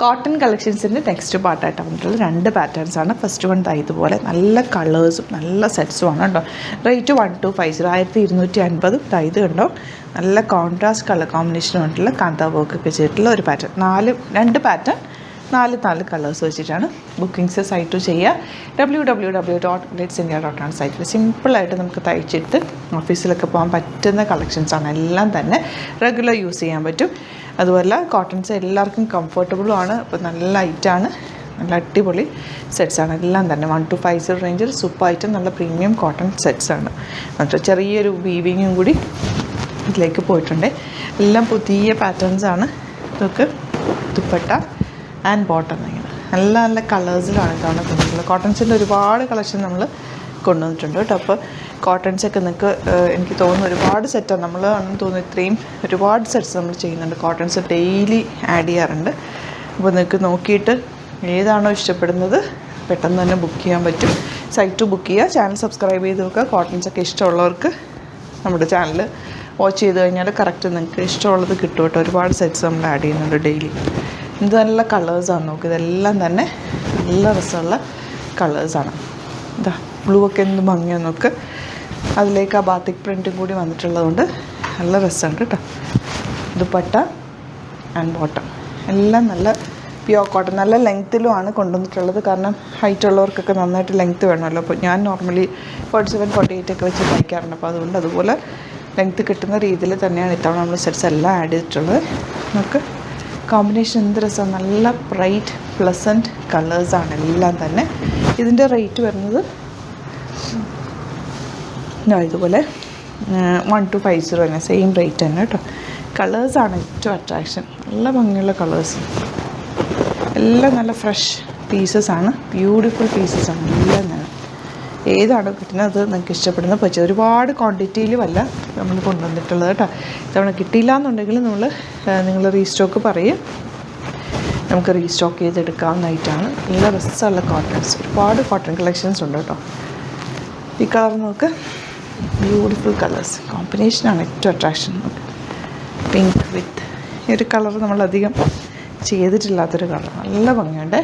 Cotton കളക്ഷൻസിൻ്റെ next പാർട്ടായിട്ട് വന്നിട്ടുള്ള 2 പാറ്റേൺസാണ്. First one ഇതുപോലെ നല്ല കളേഴ്സും നല്ല സെറ്റ്സുമാണ് കേട്ടോ. റേറ്റ് 1250 1250. ഇത് കണ്ടോ, നല്ല കോൺട്രാസ്റ്റ് കളർ കോമ്പിനേഷൻ വന്നിട്ടുള്ള കാന്താ വർക്കൊക്കെ ചെയ്തിട്ടുള്ള ഒരു പാറ്റേൺ. 2 പാറ്റേൺ 4 കളേഴ്സ് വെച്ചിട്ടാണ്. ബുക്കിംഗ്സ് സൈറ്റ് ചെയ്യുക. www.glitzindia.com സൈറ്റിൽ സിമ്പിളായിട്ട് നമുക്ക് തയ്ച്ചിട്ട് ഓഫീസിലൊക്കെ പോകാൻ പറ്റുന്ന കളക്ഷൻസാണ്. എല്ലാം തന്നെ റെഗുലർ യൂസ് ചെയ്യാൻ പറ്റും. അതുപോലെ കോട്ടൺസ് എല്ലാവർക്കും കംഫർട്ടബിളുമാണ്. അപ്പോൾ നല്ല ലൈറ്റാണ്, നല്ല അടിപൊളി സെറ്റ്സാണ്. എല്ലാം തന്നെ 1250 റേഞ്ചിൽ സൂപ്പറായിട്ട് നല്ല പ്രീമിയം കോട്ടൺ സെറ്റ്സാണ്. എന്നിട്ട് ചെറിയൊരു വീവിങ്ങും കൂടി ഇതിലേക്ക് പോയിട്ടുണ്ട്. എല്ലാം പുതിയ പാറ്റേൺസാണ്. ഇതൊക്കെ ദുപ്പട്ട ആൻഡ് ബോട്ടം ഇങ്ങനെ നല്ല നല്ല കളേഴ്സിലാണ് ഇത്തവണ കൊണ്ടുവന്നിട്ടുള്ളത്. കോട്ടൺസിൻ്റെ ഒരുപാട് കളക്ഷൻ നമ്മൾ കൊണ്ടുവന്നിട്ടുണ്ട് കേട്ടോ. അപ്പോൾ കോട്ടൺസൊക്കെ നിങ്ങൾക്ക് എനിക്ക് തോന്നുന്നു ഒരുപാട് സെറ്റാണ് നമ്മൾ ആണെന്ന് തോന്നുന്നു. ഇത്രയും ഒരുപാട് സെറ്റ്സ് നമ്മൾ ചെയ്യുന്നുണ്ട്. കോട്ടൺസ് ഡെയിലി ആഡ് ചെയ്യാറുണ്ട്. അപ്പോൾ നിങ്ങൾക്ക് നോക്കിയിട്ട് ഏതാണോ ഇഷ്ടപ്പെടുന്നത് പെട്ടെന്ന് തന്നെ ബുക്ക് ചെയ്യാൻ പറ്റും. സൈറ്റ് ബുക്ക് ചെയ്യുക, ചാനൽ സബ്സ്ക്രൈബ് ചെയ്ത് വെക്കുക. കോട്ടൺസൊക്കെ ഇഷ്ടമുള്ളവർക്ക് നമ്മുടെ ചാനൽ വാച്ച് ചെയ്ത് കഴിഞ്ഞാൽ കറക്റ്റ് നിങ്ങൾക്ക് ഇഷ്ടമുള്ളത് കിട്ടും കേട്ടോ. ഒരുപാട് സെറ്റ്സ് നമ്മൾ ആഡ് ചെയ്യുന്നുണ്ട് ഡെയിലി. ഇത് നല്ല കളേഴ്സാണ്. നോക്കുക, ഇതെല്ലാം തന്നെ നല്ല രസമുള്ള കളേഴ്സാണ്. ഇതാ ബ്ലൂ ഒക്കെ എന്ത് ഭംഗിയാണ് നോക്ക്. അതിലേക്ക് ആ ബാത്തിക് പ്രിൻറ്റും കൂടി വന്നിട്ടുള്ളതുകൊണ്ട് നല്ല രസമുണ്ട് കേട്ടോ. ദുപ്പട്ട ആൻഡ് ബോട്ടം എല്ലാം നല്ല പ്യുവർ കോട്ടൺ. നല്ല ലെങ്ത്തിലുമാണ് കൊണ്ടുവന്നിട്ടുള്ളത്. കാരണം ഹൈറ്റ് ഉള്ളവർക്കൊക്കെ നന്നായിട്ട് ലെങ്ത്ത് വേണമല്ലോ. അപ്പോൾ ഞാൻ നോർമലി 47, 48 ഒക്കെ വെച്ച് തയ്ക്കാറുണ്ട്. അപ്പോൾ അതുകൊണ്ട് അതുപോലെ ലെങ്ത്ത് കിട്ടുന്ന രീതിയിൽ തന്നെയാണ് ഇത്തവണ നമ്മൾ സെറ്റ്സ് എല്ലാം ആഡ് ചെയ്തിട്ടുള്ളത്. നമുക്ക് കോമ്പിനേഷൻ എന്ത് രസമാണ്. നല്ല ബ്രൈറ്റ് പ്ലസൻറ്റ് കളേഴ്സാണ് എല്ലാം തന്നെ. ഇതിൻ്റെ റേറ്റ് വരുന്നത് ഇതുപോലെ 1250 തന്നെ, സെയിം റേറ്റ് തന്നെ കേട്ടോ. കളേഴ്സാണ് ഏറ്റവും അട്രാക്ഷൻ. നല്ല ഭംഗിയുള്ള കളേഴ്സ്, എല്ലാം നല്ല ഫ്രഷ് പീസസാണ്, ബ്യൂട്ടിഫുൾ പീസസാണ് എല്ലാം തന്നെ. ഏതാണോ കിട്ടുന്നത് അത് നിങ്ങൾക്ക് ഇഷ്ടപ്പെടുന്ന പറ്റും. ഒരുപാട് ക്വാണ്ടിറ്റിയിലും അല്ല നമ്മൾ കൊണ്ടുവന്നിട്ടുള്ളത് കേട്ടോ. ഇത്തവണ കിട്ടിയില്ല എന്നുണ്ടെങ്കിൽ നിങ്ങൾ റീസ്റ്റോക്ക് പറയും, നമുക്ക് റീസ്റ്റോക്ക് ചെയ്തെടുക്കാവുന്നതായിട്ടാണ്. നല്ല രസമുള്ള കോട്ടൺസ്, ഒരുപാട് കോട്ടൺ കളക്ഷൻസ് ഉണ്ട് കേട്ടോ. ഈ കളർ നോക്ക്, ബ്യൂട്ടിഫുൾ കളേഴ്സ് കോമ്പിനേഷനാണ് ഏറ്റവും അട്രാക്ഷൻ. പിങ്ക് വിത്ത് ഈ ഒരു കളർ നമ്മളധികം ചെയ്തിട്ടില്ലാത്തൊരു കളർ, നല്ല ഭംഗിയുണ്ട്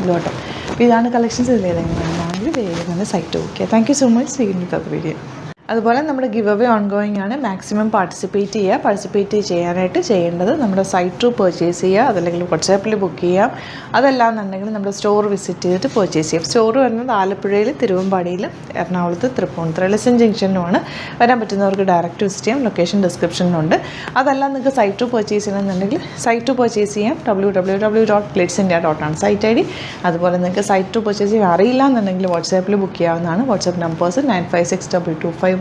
ഇത് കേട്ടോ. അപ്പോൾ ഇതാണ് കളക്ഷൻസ്. ഇതിലേതെങ്കിലും വേഗം തന്നെ site okay. Thank you so much. ചെയ്യുന്നത് അത് വീഡിയോ. അതുപോലെ നമ്മുടെ ഗിവ് അവേ ഓൺഗോയിങ് ആണ്. മാക്സിമം പാർട്ടിസിപ്പേറ്റ് ചെയ്യുക. പാർട്ടിസിപ്പേറ്റ് ചെയ്യാനായിട്ട് ചെയ്യേണ്ടത് നമ്മുടെ സൈറ്റ് ത്രൂ പർച്ചേസ് ചെയ്യുക, അതല്ലെങ്കിൽ വാട്സാപ്പിൽ ബുക്ക് ചെയ്യാം. അതല്ലാന്നുണ്ടെങ്കിൽ നമ്മുടെ സ്റ്റോർ വിസിറ്റ് ചെയ്തിട്ട് പർച്ചേസ് ചെയ്യാം. സ്റ്റോർ വരുന്നത് ആലപ്പുഴയിൽ, തിരുവമ്പാടിയിൽ, എറണാകുളത്ത്, തൃപ്പൂണിത്തുറ ലെസൺ ജംഗ്ഷനിലുമാണ്. വരാൻ പറ്റുന്നവർക്ക് ഡയറക്റ്റ് വിസിറ്റ് ചെയ്യാം. ലൊക്കേഷൻ ഡിസ്ക്രിപ്ഷനിലുണ്ട്. അതല്ല നിങ്ങൾക്ക് സൈറ്റ് ത്രൂ പർച്ചേസ് ചെയ്യണമെന്നുണ്ടെങ്കിൽ സൈറ്റ് ത്രൂ പർച്ചേസ് ചെയ്യാം. www.glitzindia.com site ID. അതുപോലെ നിങ്ങൾക്ക് സൈറ്റ് ത്രൂ പർച്ചേസ് ചെയ്യാൻ അറിയില്ല എന്നുണ്ടെങ്കിൽ വാട്സാപ്പിൽ ബുക്ക് ചെയ്യാവുന്നതാണ്. WhatsApp numbers 9562251075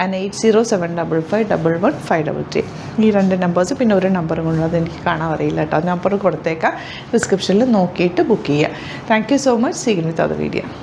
and 8075551153. ഈ 2 നമ്പേഴ്സ്, പിന്നെ ഒരു നമ്പറും കൊണ്ട് അതെനിക്ക് കാണാൻ അറിയില്ല കേട്ടോ. നമ്പർ കൊടുത്തേക്കാം, ഡിസ്ക്രിപ്ഷനിൽ നോക്കിയിട്ട് ബുക്ക് ചെയ്യുക. Thank you so much. See you with other video.